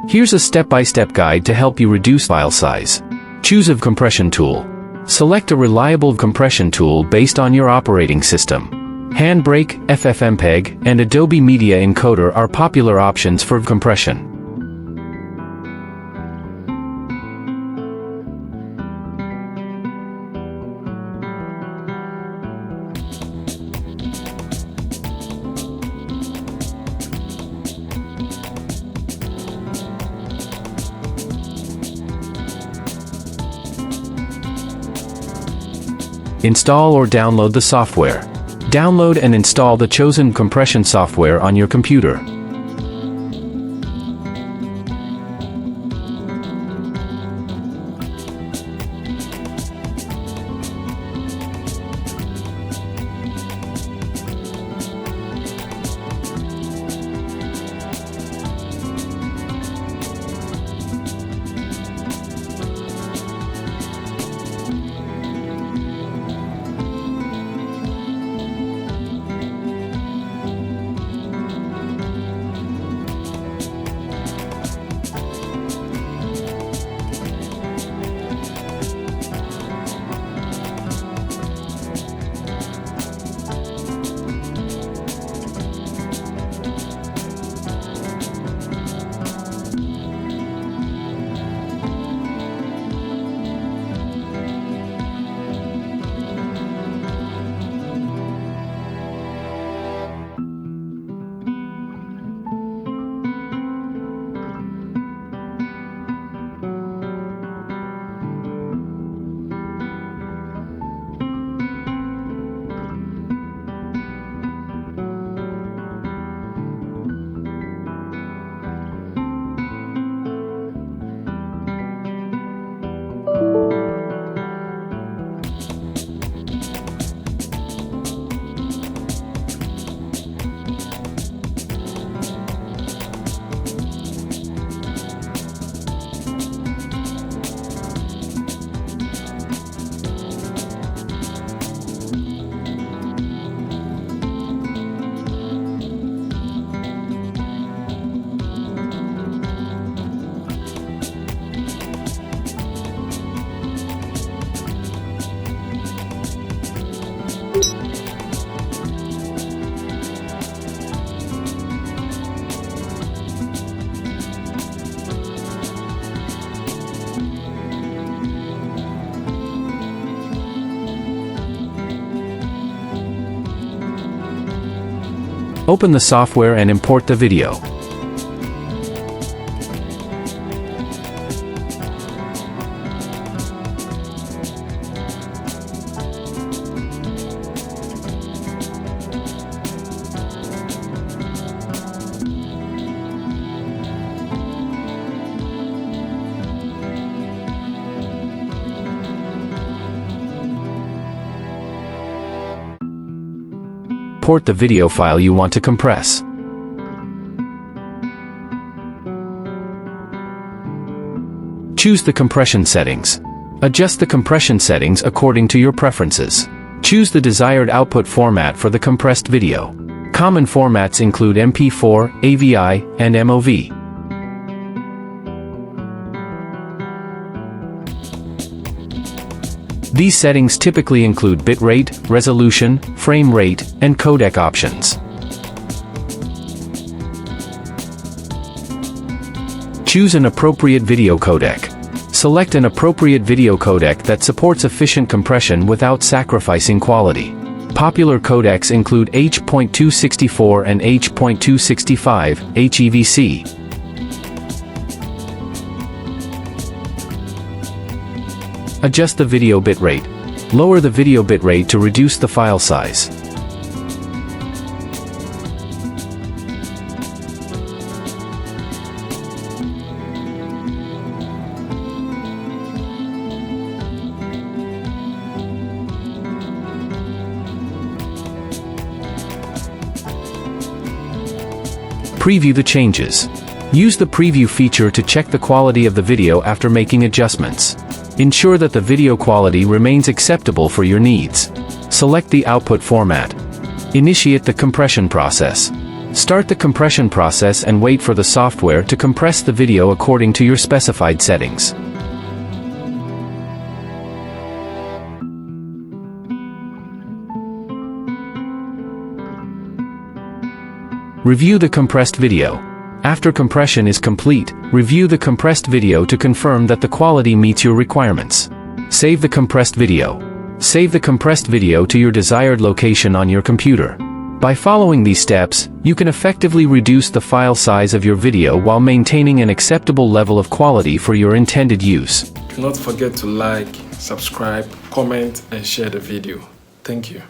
Here's a step-by-step guide to help you reduce file size. Choose a compression tool. Select a reliable compression tool based on your operating system. Handbrake, FFmpeg, and Adobe Media Encoder are popular options for compression. Install or download the software. Download and install the chosen compression software on your computer. Open the software and import the video. Import the video file you want to compress. Choose the compression settings. Adjust the compression settings according to your preferences. Choose the desired output format for the compressed video. Common formats include MP4, AVI, and MOV. These settings typically include bitrate, resolution, frame rate, and codec options. Choose an appropriate video codec. Select an appropriate video codec that supports efficient compression without sacrificing quality. Popular codecs include H.264 and H.265, HEVC. Adjust the video bitrate. Lower the video bitrate to reduce the file size. Preview the changes. Use the preview feature to check the quality of the video after making adjustments. Ensure that the video quality remains acceptable for your needs. Select the output format. Initiate the compression process. Start the compression process and wait for the software to compress the video according to your specified settings. Review the compressed video. After compression is complete, review the compressed video to confirm that the quality meets your requirements. Save the compressed video. Save the compressed video to your desired location on your computer. By following these steps, you can effectively reduce the file size of your video while maintaining an acceptable level of quality for your intended use. Do not forget to like, subscribe, comment, and share the video. Thank you.